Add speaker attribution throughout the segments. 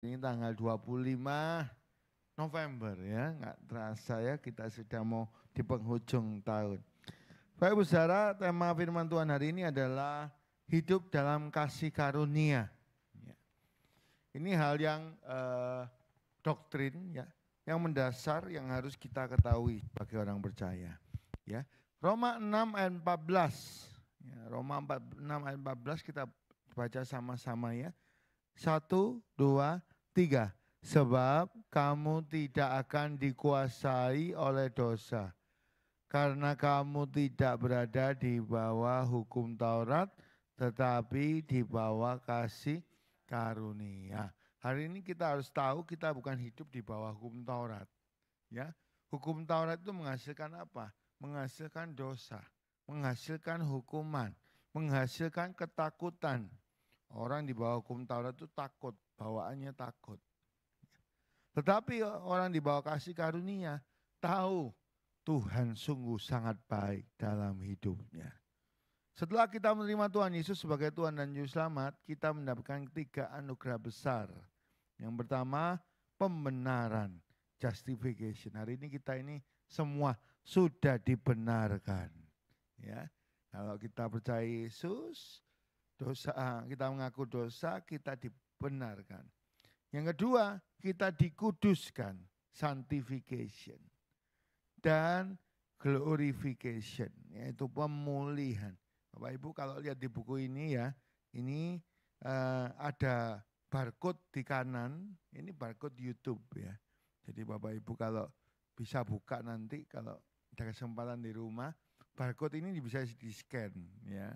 Speaker 1: Ini tanggal 25 November ya, nggak terasa ya kita sudah mau di penghujung tahun. Baik Ibu Saudara, tema firman Tuhan hari ini adalah hidup dalam kasih karunia. Ya. Ini hal yang doktrin ya, yang mendasar yang harus kita ketahui sebagai orang percaya. Ya. Roma 6 ayat 14. Ya, Roma 6 ayat 14 kita baca sama-sama ya. 1, 2, 3. Sebab kamu tidak akan dikuasai oleh dosa, karena kamu tidak berada di bawah hukum Taurat, tetapi di bawah kasih karunia. Hari ini kita harus tahu kita bukan hidup di bawah hukum Taurat. Ya, hukum Taurat itu menghasilkan apa? Menghasilkan dosa, menghasilkan hukuman, menghasilkan ketakutan. Orang di bawah hukum Taurat itu takut, bawaannya takut. Tetapi orang di bawah kasih karunia tahu Tuhan sungguh sangat baik dalam hidupnya. Setelah kita menerima Tuhan Yesus sebagai Tuhan dan Juru Selamat, kita mendapatkan 3 anugerah besar. Yang pertama, pembenaran, justification. Hari ini kita ini semua sudah dibenarkan. Ya, kalau kita percaya Yesus, dosa kita mengaku dosa, kita dibenarkan. Yang kedua, kita dikuduskan, sanctification. Dan glorification, yaitu pemulihan. Bapak Ibu kalau lihat di buku ini ya, ini ada barcode di kanan, ini barcode YouTube ya. Jadi Bapak Ibu kalau bisa buka nanti kalau ada kesempatan di rumah, barcode ini bisa di-scan ya.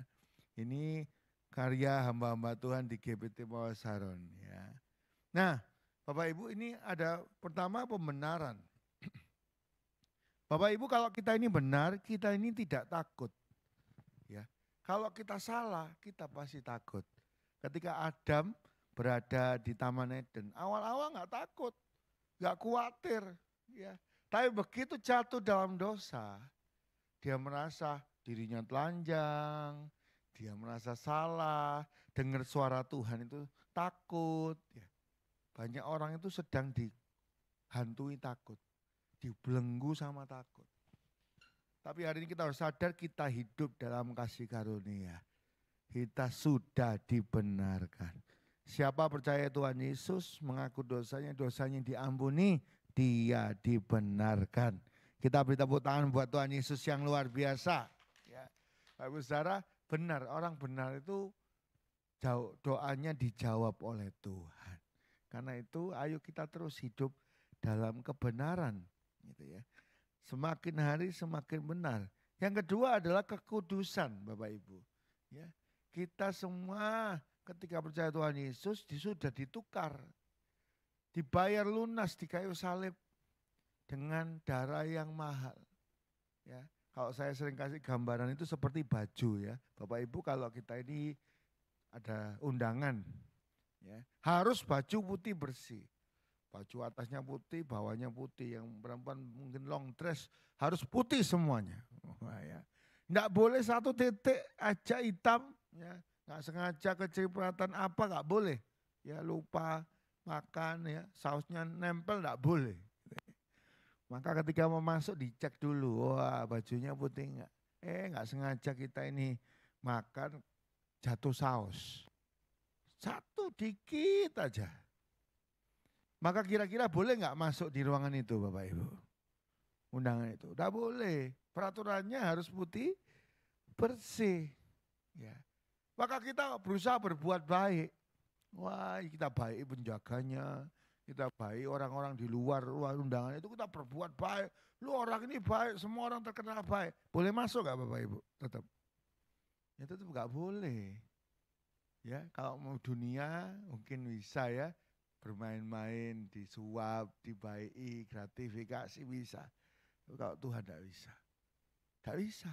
Speaker 1: Ini karya hamba-hamba Tuhan di GPT Pawasaron ya. Nah, Bapak Ibu ini ada pertama pembenaran. Bapak Ibu kalau kita ini benar, kita ini tidak takut. Ya. Kalau kita salah, kita pasti takut. Ketika Adam berada di Taman Eden, awal-awal nggak takut, nggak khawatir. Ya. Tapi begitu jatuh dalam dosa, dia merasa dirinya telanjang, dia merasa salah, dengar suara Tuhan itu takut. Ya. Banyak orang itu sedang dihantui takut, dibelenggu sama takut. Tapi hari ini kita harus sadar kita hidup dalam kasih karunia. Kita sudah dibenarkan. Siapa percaya Tuhan Yesus, mengaku dosanya diampuni, dia dibenarkan. Kita beri tepuk tangan buat Tuhan Yesus yang luar biasa. Ya. Bapak Saudara, benar, orang benar itu doanya dijawab oleh Tuhan. Karena itu ayo kita terus hidup dalam kebenaran gitu ya. Semakin hari semakin benar. Yang kedua adalah kekudusan Bapak Ibu. Ya, kita semua ketika percaya Tuhan Yesus sudah ditukar. Dibayar lunas di kayu salib dengan darah yang mahal. Ya, kalau saya sering kasih gambaran itu seperti baju ya. Bapak Ibu kalau kita ini ada undangan ya, harus baju putih bersih. Baju atasnya putih, bawahnya putih. Yang perempuan mungkin long dress harus putih semuanya. Wah, ya. Nggak boleh satu titik aja hitam, ya. Nggak sengaja kecipratan apa nggak boleh. Ya lupa makan ya, sausnya nempel nggak boleh. Maka ketika mau masuk dicek dulu, wah bajunya putih nggak. Nggak sengaja kita ini makan jatuh saus. Satu dikit aja. Maka kira-kira boleh nggak masuk di ruangan itu Bapak Ibu? Undangan itu. Tidak boleh. Peraturannya harus putih, bersih. Ya. Maka kita berusaha berbuat baik. Wah kita baik penjaganya. Kita baik orang-orang di luar undangan itu kita berbuat baik. Lu orang ini baik, semua orang terkenal baik. Boleh masuk nggak Bapak Ibu? Tetap. Ya tetap nggak boleh. Ya kalau mau dunia mungkin bisa ya. Bermain-main, disuap, dibaiki, gratifikasi bisa. Kalau Tuhan tidak bisa. Tidak bisa.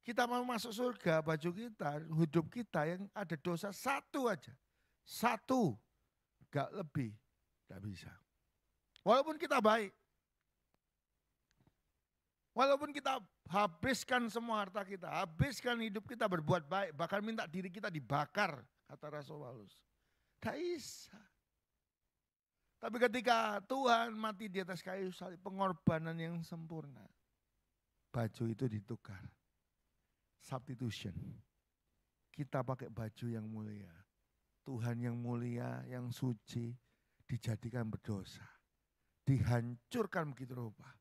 Speaker 1: Kita mau masuk surga, baju kita, hidup kita yang ada dosa satu aja. Satu, gak lebih. Tidak bisa. Walaupun kita baik. Walaupun kita habiskan semua harta kita, habiskan hidup kita berbuat baik, bahkan minta diri kita dibakar, kata Rasul Paulus. Tidak bisa. Tapi ketika Tuhan mati di atas kayu salib, pengorbanan yang sempurna, baju itu ditukar. Substitution. Kita pakai baju yang mulia. Tuhan yang mulia, yang suci, dijadikan berdosa. Dihancurkan begitu rupa.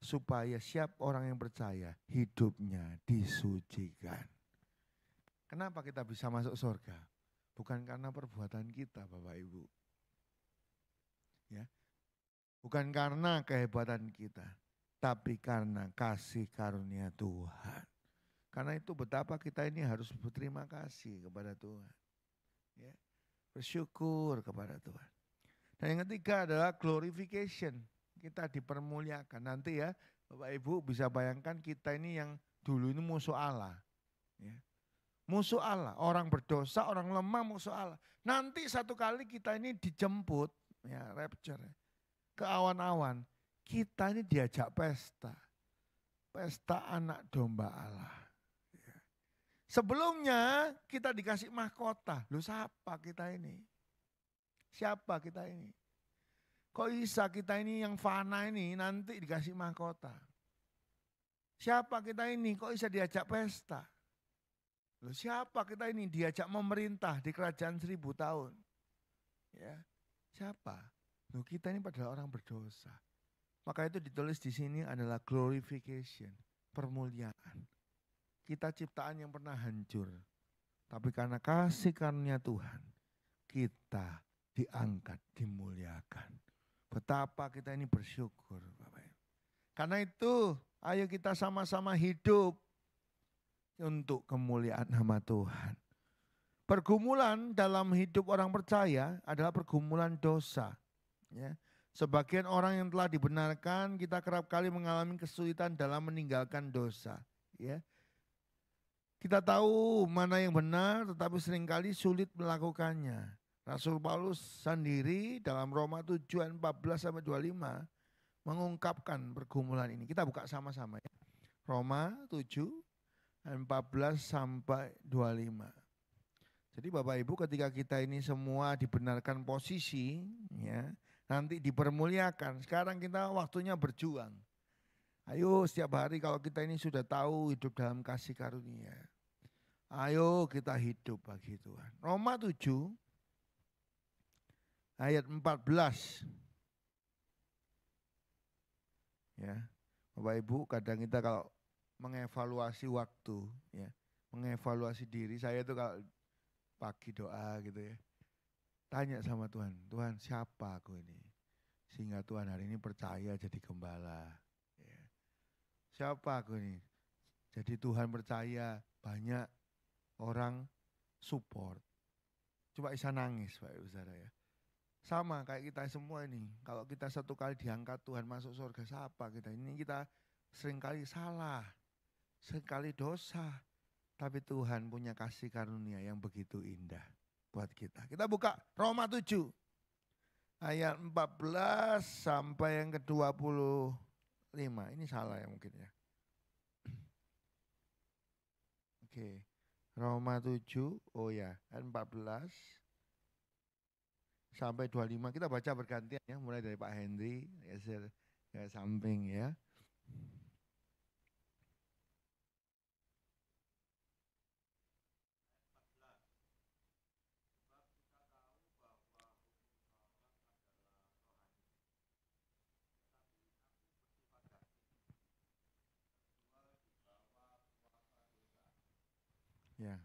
Speaker 1: Supaya siap orang yang percaya, hidupnya disucikan. Kenapa kita bisa masuk surga? Bukan karena perbuatan kita, Bapak Ibu. Ya. Bukan karena kehebatan kita, tapi karena kasih karunia Tuhan. Karena itu betapa kita ini harus berterima kasih kepada Tuhan. Ya, bersyukur kepada Tuhan. Dan yang ketiga adalah glorification. Kita dipermuliakan. Nanti ya Bapak Ibu bisa bayangkan kita ini yang dulu ini musuh Allah. Ya. Musuh Allah, orang berdosa, orang lemah musuh Allah. Nanti satu kali kita ini dijemput, ya rapture, ke awan-awan. Kita ini diajak pesta. Pesta anak domba Allah. Sebelumnya kita dikasih mahkota. Loh siapa kita ini? Siapa kita ini? Kok bisa kita ini yang fana ini nanti dikasih mahkota? Siapa kita ini? Kok bisa diajak pesta? Loh siapa kita ini? Diajak memerintah di kerajaan 1000 tahun. Ya, siapa? Loh kita ini padahal orang berdosa. Maka itu ditulis di sini adalah glorification, permuliaan. Kita ciptaan yang pernah hancur. Tapi karena kasih karunia Tuhan, kita diangkat, dimuliakan. Betapa kita ini bersyukur, Bapak Ibu. Karena itu, ayo kita sama-sama hidup untuk kemuliaan nama Tuhan. Pergumulan dalam hidup orang percaya adalah pergumulan dosa. Ya. Sebagian orang yang telah dibenarkan, kita kerap kali mengalami kesulitan dalam meninggalkan dosa. Ya. Kita tahu mana yang benar tetapi seringkali sulit melakukannya. Rasul Paulus sendiri dalam Roma 7 ayat 14-25 mengungkapkan pergumulan ini. Kita buka sama-sama ya. Roma 7 ayat 14-25. Jadi Bapak Ibu ketika kita ini semua dibenarkan posisi ya, nanti dipermuliakan. Sekarang kita waktunya berjuang. Ayo setiap hari kalau kita ini sudah tahu hidup dalam kasih karunia. Ayo kita hidup bagi Tuhan. Roma 7 ayat 14. Ya. Bapak Ibu kadang kita kalau mengevaluasi waktu ya, mengevaluasi diri, saya itu kalau pagi doa gitu ya. Tanya sama Tuhan, Tuhan siapa aku ini? Sehingga Tuhan hari ini percaya jadi gembala. Ya. Siapa aku ini? Jadi Tuhan percaya banyak orang support. Coba bisa nangis Pak Ibu Saudara ya. Sama kayak kita semua ini. Kalau kita satu kali diangkat Tuhan masuk surga, siapa kita? Ini kita seringkali salah. Seringkali dosa. Tapi Tuhan punya kasih karunia yang begitu indah buat kita. Kita buka Roma 7. Ayat 14 sampai yang ke-25. Ini salah ya mungkin ya. Oke. Roma 7, oh ya, ayat 14 sampai 25. Kita baca bergantian ya, mulai dari Pak Henry, geser ke samping ya. Ya.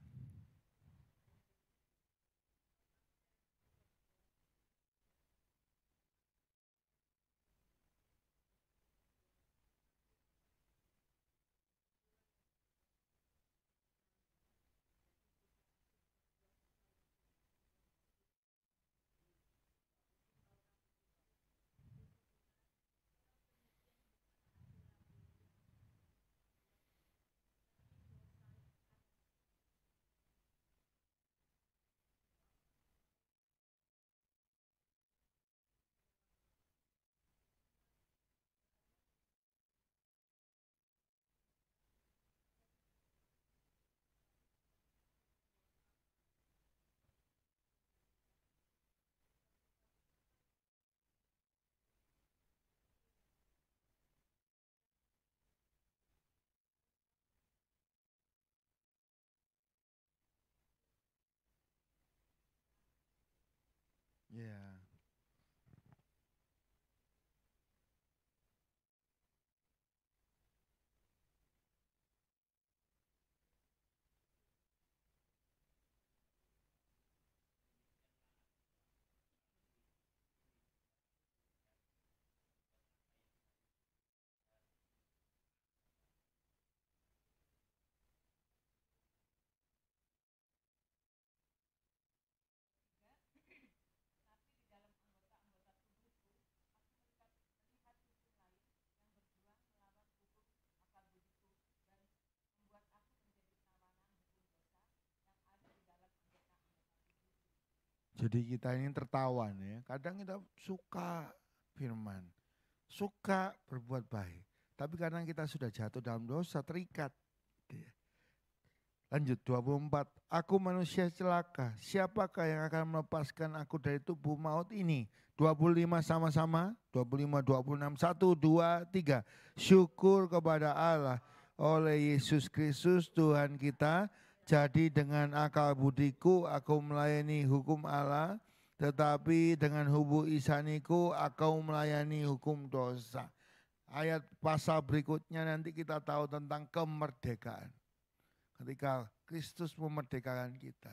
Speaker 1: Ya. Jadi kita ini tertawan ya. Kadang kita suka firman, suka berbuat baik. Tapi kadang kita sudah jatuh dalam dosa, terikat. Lanjut 24. Aku manusia celaka. Siapakah yang akan melepaskan aku dari tubuh maut ini? 25 sama-sama. 25, 26. 1, 2, 3. Syukur kepada Allah oleh Yesus Kristus Tuhan kita. Jadi dengan akal budiku aku melayani hukum Allah. Tetapi dengan hubu isaniku aku melayani hukum dosa. Ayat pasal berikutnya nanti kita tahu tentang kemerdekaan. Ketika Kristus memerdekakan kita,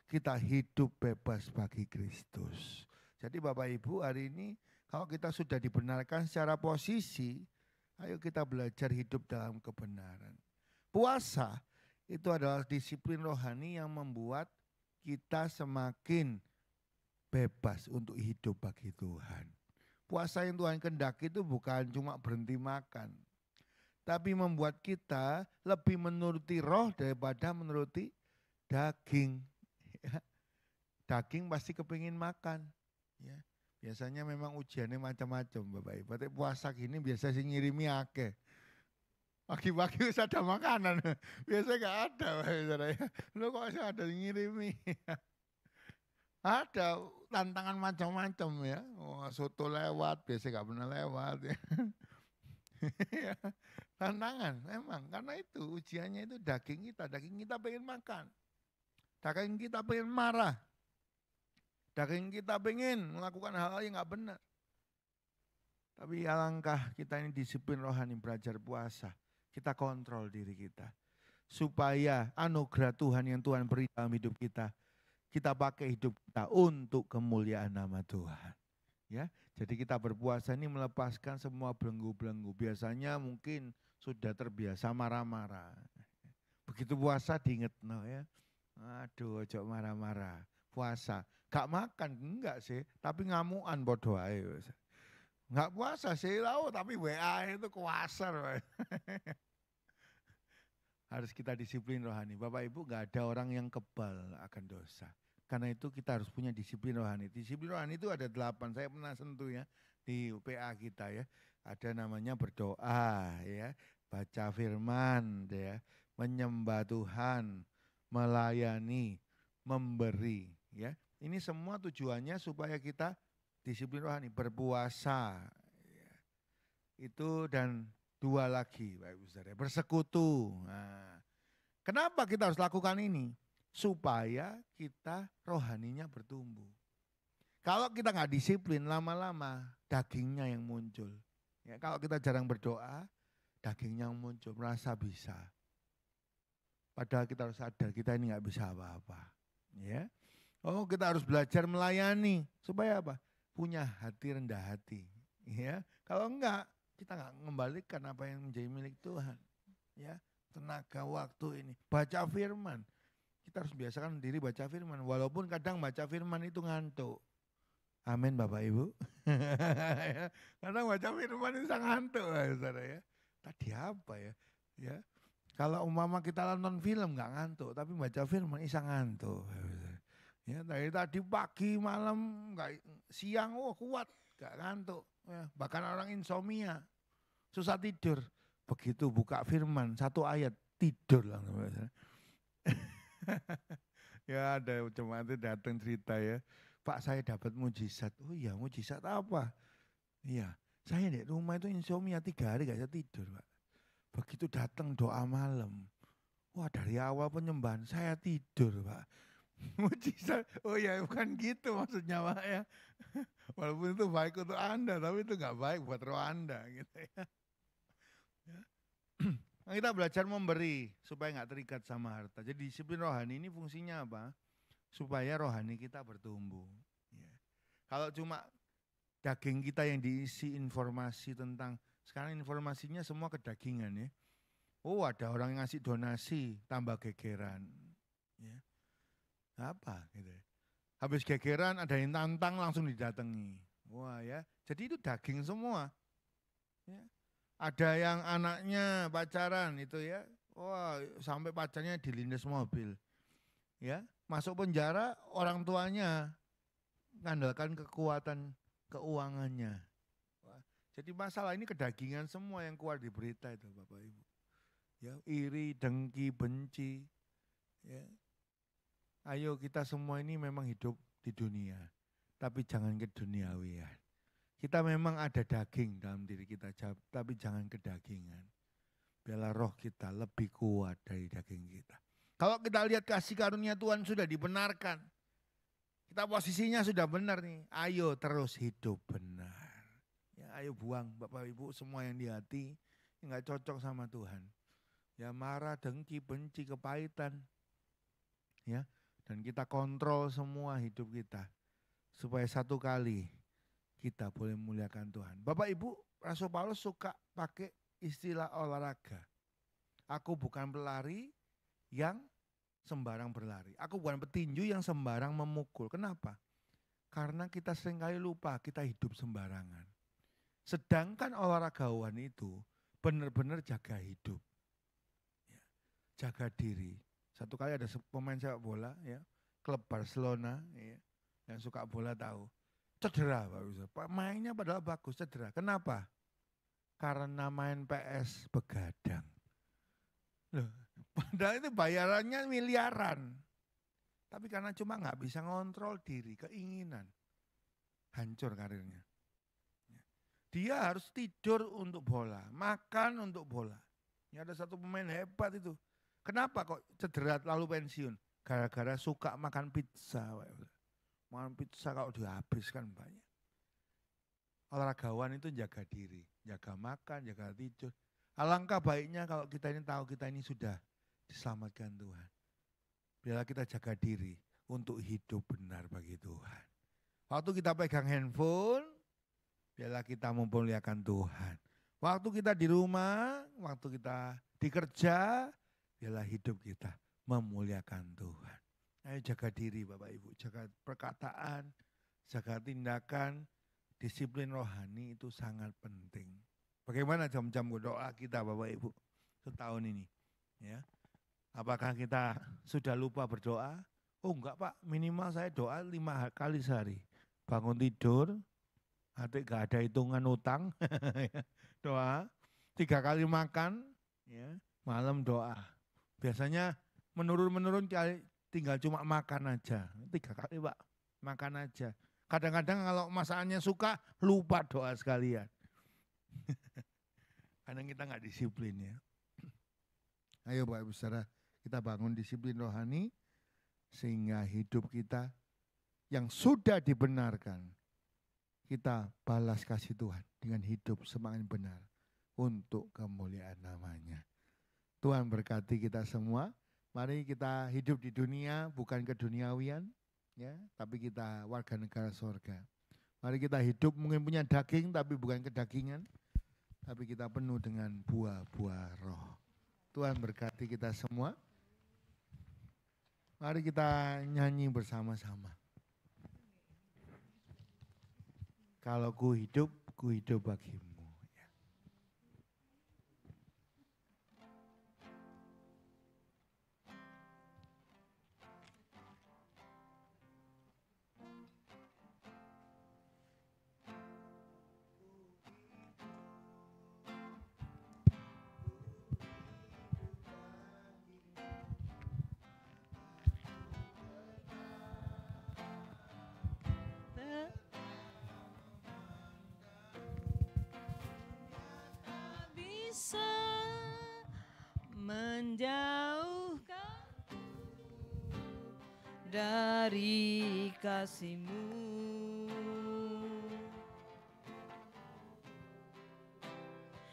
Speaker 1: kita hidup bebas bagi Kristus. Jadi Bapak Ibu hari ini kalau kita sudah dibenarkan secara posisi, ayo kita belajar hidup dalam kebenaran. Puasa itu adalah disiplin rohani yang membuat kita semakin bebas untuk hidup bagi Tuhan. Puasa yang Tuhan kehendaki itu bukan cuma berhenti makan, tapi membuat kita lebih menuruti roh daripada menuruti daging. Ya. Daging pasti kepingin makan. Ya. Biasanya memang ujiannya macam-macam Bapak Ibu. Tapi puasa gini biasa sih ngirimi akeh. Pagi-pagi wis ada makanan. Biasanya gak ada Bapak Ibu. Lu kok ada ngirimi. Ada tantangan macam-macam ya. Oh, soto lewat, biasanya gak pernah lewat ya. Tantangan memang karena itu ujiannya itu daging kita pengen makan, daging kita pengen marah, daging kita pengen melakukan hal-hal yang nggak benar. Tapi alangkah kita ini disiplin rohani belajar puasa, kita kontrol diri kita supaya anugerah Tuhan yang Tuhan beri dalam hidup kita pakai hidup kita untuk kemuliaan nama Tuhan. Ya, jadi kita berpuasa ini melepaskan semua belenggu-belenggu. Biasanya mungkin sudah terbiasa marah-marah. Begitu puasa diinget no ya. Aduh, ojo marah-marah. Puasa, gak makan enggak sih, tapi ngamuan bodoh ae. Enggak puasa sih, tahu tapi WA itu kuasar. Harus kita disiplin rohani. Bapak Ibu enggak ada orang yang kebal akan dosa. Karena itu kita harus punya disiplin rohani. Disiplin rohani itu ada 8, saya pernah sentuh ya di PA kita ya. Ada namanya berdoa ya, baca firman ya, menyembah Tuhan, melayani, memberi ya. Ini semua tujuannya supaya kita disiplin rohani, berpuasa. Ya. Itu dan 2 lagi Bapak Ibu Saudara, bersekutu. Nah, kenapa kita harus lakukan ini? Supaya kita rohaninya bertumbuh. Kalau kita nggak disiplin, lama-lama dagingnya yang muncul. Ya, kalau kita jarang berdoa, dagingnya yang muncul, merasa bisa. Padahal kita harus sadar kita ini nggak bisa apa-apa. Ya, oh kita harus belajar melayani supaya apa? Punya hati rendah hati. Ya, kalau enggak kita nggak mengembalikan apa yang menjadi milik Tuhan. Ya, tenaga waktu ini, baca firman. Kita harus biasakan diri baca firman. Walaupun kadang baca firman itu ngantuk. Amin Bapak Ibu. Kadang baca firman itu sangat ngantuk saudara ya. Tadi apa ya? Ya. Kalau umpama kita nonton film nggak ngantuk, tapi baca firman bisa ngantuk. Ya, dari tadi pagi malam nggak siang kuat nggak ngantuk. Ya, bahkan orang insomnia susah tidur. Begitu buka firman 1 ayat tidur langsung. Ya ada jemaat itu datang cerita ya, Pak saya dapat mujizat. Oh iya mujizat apa? Iya, saya di rumah itu insomnia 3 hari gak bisa tidur Pak. Begitu datang doa malam, wah dari awal penyembahan saya tidur Pak. Mujizat, oh ya bukan gitu maksudnya Pak ya. Walaupun itu baik untuk Anda, tapi itu nggak baik buat roh Anda gitu ya. Nah, kita belajar memberi supaya nggak terikat sama harta. Jadi disiplin rohani ini fungsinya apa? Supaya rohani kita bertumbuh. Ya. Kalau cuma daging kita yang diisi informasi tentang, sekarang informasinya semua kedagingan ya. Oh ada orang yang ngasih donasi, tambah gegeran. Ya. Apa gitu ya. Habis gegeran ada yang tantang langsung didatangi. Wah ya, jadi itu daging semua. Ya. Ada yang anaknya pacaran itu ya, wah sampai pacarnya dilindas mobil. Ya, masuk penjara orang tuanya ngandalkan kekuatan keuangannya. Wah, jadi masalah ini kedagingan semua yang keluar di berita itu Bapak Ibu. Ya, iri, dengki, benci. Ya. Ayo kita semua ini memang hidup di dunia, tapi jangan keduniawian. Kita memang ada daging dalam diri kita, tapi jangan kedagingan. Biarlah roh kita lebih kuat dari daging kita. Kalau kita lihat kasih karunia Tuhan sudah dibenarkan, kita posisinya sudah benar nih, ayo terus hidup benar. Ya, ayo buang Bapak Ibu semua yang di hati, yang gak cocok sama Tuhan. Ya marah, dengki, benci, kepahitan. Ya, dan kita kontrol semua hidup kita. Supaya satu kali kita boleh memuliakan Tuhan. Bapak Ibu, Rasul Paulus suka pakai istilah olahraga. Aku bukan pelari yang sembarang berlari. Aku bukan petinju yang sembarang memukul. Kenapa? Karena kita seringkali lupa kita hidup sembarangan. Sedangkan olahragawan itu benar-benar jaga hidup. Ya, jaga diri. Satu kali ada pemain sepak bola, ya, klub Barcelona, ya, yang suka bola tahu. Cedera Pak Bisa. Mainnya padahal bagus, cedera. Kenapa? Karena main PS begadang. Loh, padahal itu bayarannya miliaran. Tapi karena cuma nggak bisa ngontrol diri, keinginan. Hancur karirnya. Dia harus tidur untuk bola, makan untuk bola. Ini ada satu pemain hebat itu. Kenapa kok cedera lalu pensiun? Gara-gara suka makan pizza. Makan pizza kalau dihabiskan banyak. Olahragawan itu jaga diri, jaga makan, jaga tidur. Alangkah baiknya kalau kita ini tahu kita ini sudah diselamatkan Tuhan. Biarlah kita jaga diri untuk hidup benar bagi Tuhan. Waktu kita pegang handphone, biarlah kita memuliakan Tuhan. Waktu kita di rumah, waktu kita di kerja, biarlah hidup kita memuliakan Tuhan. Ayo jaga diri Bapak Ibu, jaga perkataan, jaga tindakan, disiplin rohani itu sangat penting. Bagaimana jam-jam doa kita Bapak Ibu setahun ini? Ya, apakah kita sudah lupa berdoa? Oh enggak Pak, minimal saya doa 5 kali sehari. Bangun tidur, gak ada hitungan utang, doa. 3 kali makan, ya, malam doa. Biasanya menurun tinggal cuma makan aja. 3 kali Pak, makan aja. Kadang-kadang kalau masakannya suka, lupa doa sekalian. Kadang kita nggak disiplin ya. Ayo Bapak Ibu Saudara, kita bangun disiplin rohani, sehingga hidup kita yang sudah dibenarkan, kita balas kasih Tuhan dengan hidup semakin benar untuk kemuliaan namanya. Tuhan berkati kita semua. Mari kita hidup di dunia bukan keduniawian, ya, tapi kita warga negara surga. Mari kita hidup mungkin punya daging tapi bukan kedagingan, tapi kita penuh dengan buah-buah roh. Tuhan berkati kita semua. Mari kita nyanyi bersama-sama. Kalau ku hidup bagimu.
Speaker 2: Bisa menjauhkan dari kasih-Mu.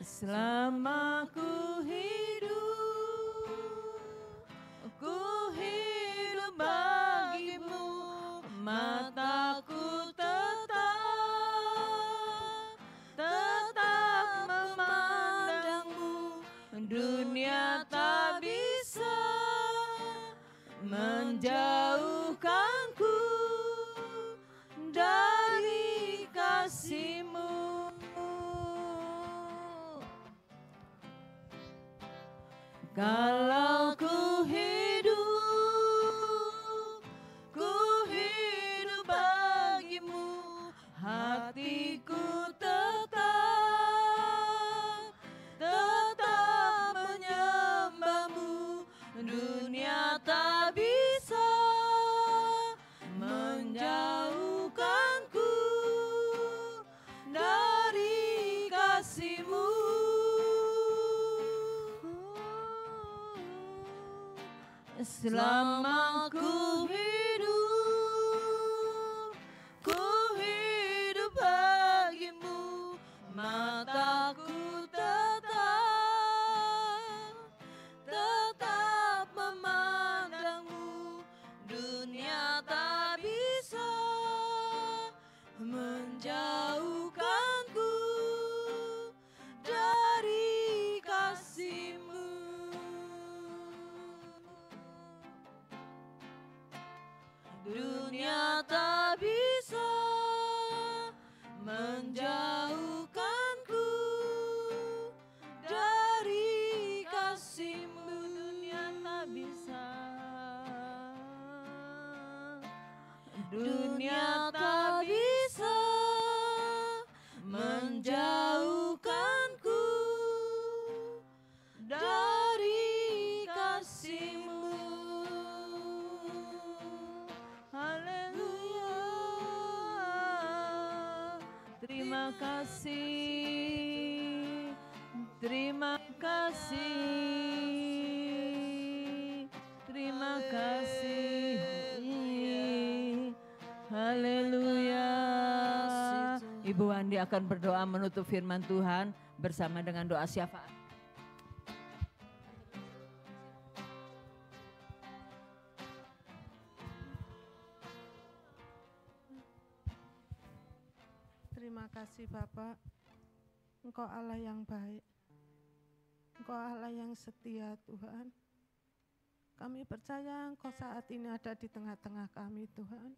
Speaker 2: Selama ku hidup bagi-Mu, mataku tetap memandang-Mu. Dunia tak bisa menjauhkanku dari kasih-Mu. Kalau ku hidup bagi-Mu, hatiku tetap menyembah-Mu. Dunia tak bisa menjauhkanku dari kasih-Mu. Selama ku hidup bagi-Mu, mataku tetap memandang-Mu. Dunia tak bisa menjauhkanku dari kasih-Mu. Dunia tak bisa menjauhkanku dari kasih-Mu. Dunia tak bisa. Dunia tak bisa menjauhkanku dari kasih-Mu. Haleluya. Terima kasih. Terima kasih. Terima kasih. Haleluya. Ibu Wandi akan berdoa menutup firman Tuhan bersama dengan doa syafaat.
Speaker 3: Terima kasih Bapak, Engkau Allah yang baik, Engkau Allah yang setia Tuhan. Kami percaya Engkau saat ini ada di tengah-tengah kami Tuhan.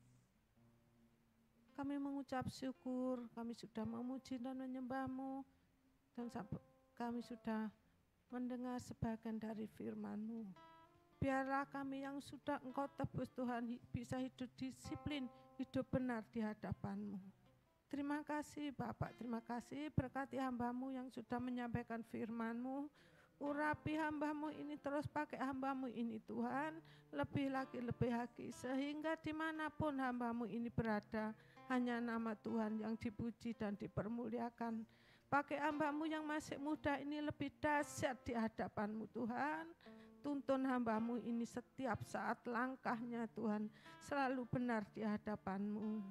Speaker 3: Kami mengucap syukur, kami sudah memuji dan menyembah-Mu, dan kami sudah mendengar sebagian dari firman-Mu. Biarlah kami yang sudah Engkau tebus Tuhan bisa hidup disiplin, hidup benar di hadapan-Mu. Terima kasih Bapak, terima kasih berkati hamba-Mu yang sudah menyampaikan firman-Mu. Urapi hamba-Mu ini, terus pakai hamba-Mu ini Tuhan, lebih lagi sehingga dimanapun hamba-Mu ini berada, hanya nama Tuhan yang dipuji dan dipermuliakan. Pakai hamba-Mu yang masih muda ini lebih dahsyat di hadapan-Mu Tuhan. Tuntun hamba-Mu ini setiap saat langkahnya Tuhan selalu benar di hadapan-Mu.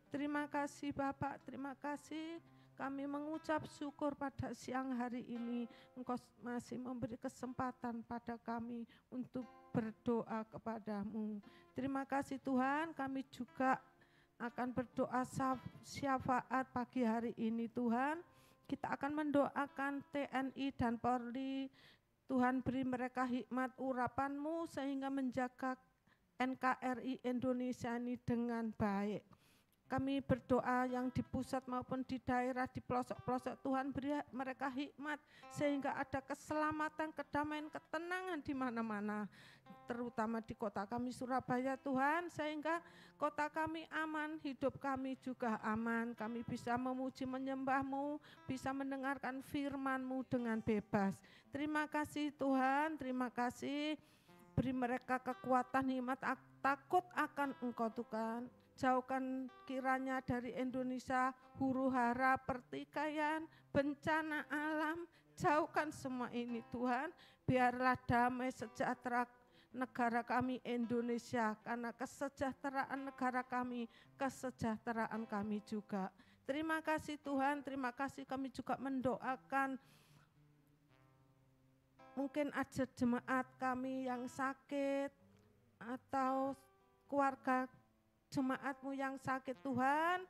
Speaker 3: Terima kasih Bapak, terima kasih. Kami mengucap syukur pada siang hari ini Engkau masih memberi kesempatan pada kami untuk berdoa kepada-Mu. Terima kasih Tuhan, kami juga akan berdoa syafaat pagi hari ini Tuhan. Kita akan mendoakan TNI dan Polri. Tuhan beri mereka hikmat urapan-Mu sehingga menjaga NKRI Indonesia ini dengan baik. Kami berdoa yang di pusat maupun di daerah, di pelosok-pelosok, Tuhan beri mereka hikmat sehingga ada keselamatan, kedamaian, ketenangan di mana-mana. Terutama di kota kami Surabaya Tuhan, sehingga kota kami aman, hidup kami juga aman. Kami bisa memuji menyembah-Mu, bisa mendengarkan firman-Mu dengan bebas. Terima kasih Tuhan, terima kasih. Beri mereka kekuatan, hikmat, takut akan Engkau Tuhan. Jauhkan kiranya dari Indonesia huru-hara, pertikaian, bencana alam. Jauhkan semua ini Tuhan. Biarlah damai sejahtera negara kami Indonesia, karena kesejahteraan negara kami, kesejahteraan kami juga. Terima kasih Tuhan, terima kasih kami juga mendoakan mungkin ada jemaat kami yang sakit atau keluarga jemaat-Mu yang sakit Tuhan,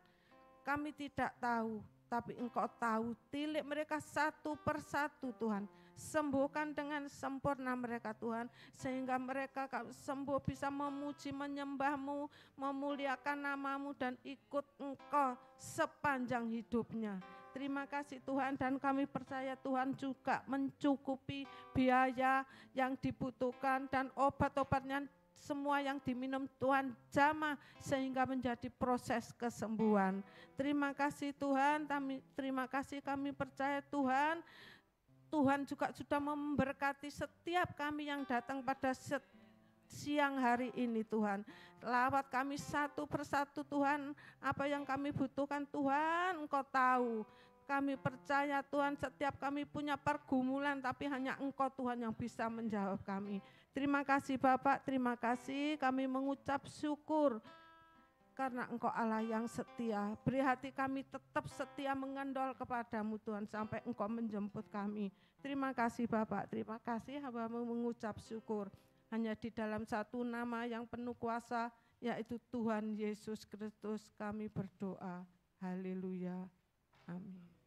Speaker 3: kami tidak tahu, tapi Engkau tahu. Tilik mereka satu persatu Tuhan, sembuhkan dengan sempurna mereka Tuhan, sehingga mereka sembuh bisa memuji, menyembah-Mu, memuliakan nama-Mu dan ikut Engkau sepanjang hidupnya. Terima kasih Tuhan, dan kami percaya Tuhan juga mencukupi biaya yang dibutuhkan dan obat-obatnya semua yang diminum Tuhan jamah sehingga menjadi proses kesembuhan. Terima kasih Tuhan, terima kasih kami percaya Tuhan, Tuhan juga sudah memberkati setiap kami yang datang pada siang hari ini Tuhan. Lawat kami satu persatu Tuhan, apa yang kami butuhkan Tuhan Engkau tahu. Kami percaya Tuhan, setiap kami punya pergumulan, tapi hanya Engkau Tuhan yang bisa menjawab kami. Terima kasih Bapak, terima kasih, kami mengucap syukur karena Engkau Allah yang setia. Beri hati kami tetap setia mengendol kepadamu Tuhan sampai Engkau menjemput kami. Terima kasih Bapak, terima kasih, hamba-Mu mengucap syukur. Hanya di dalam satu nama yang penuh kuasa, yaitu Tuhan Yesus Kristus kami berdoa. Haleluya. Amin.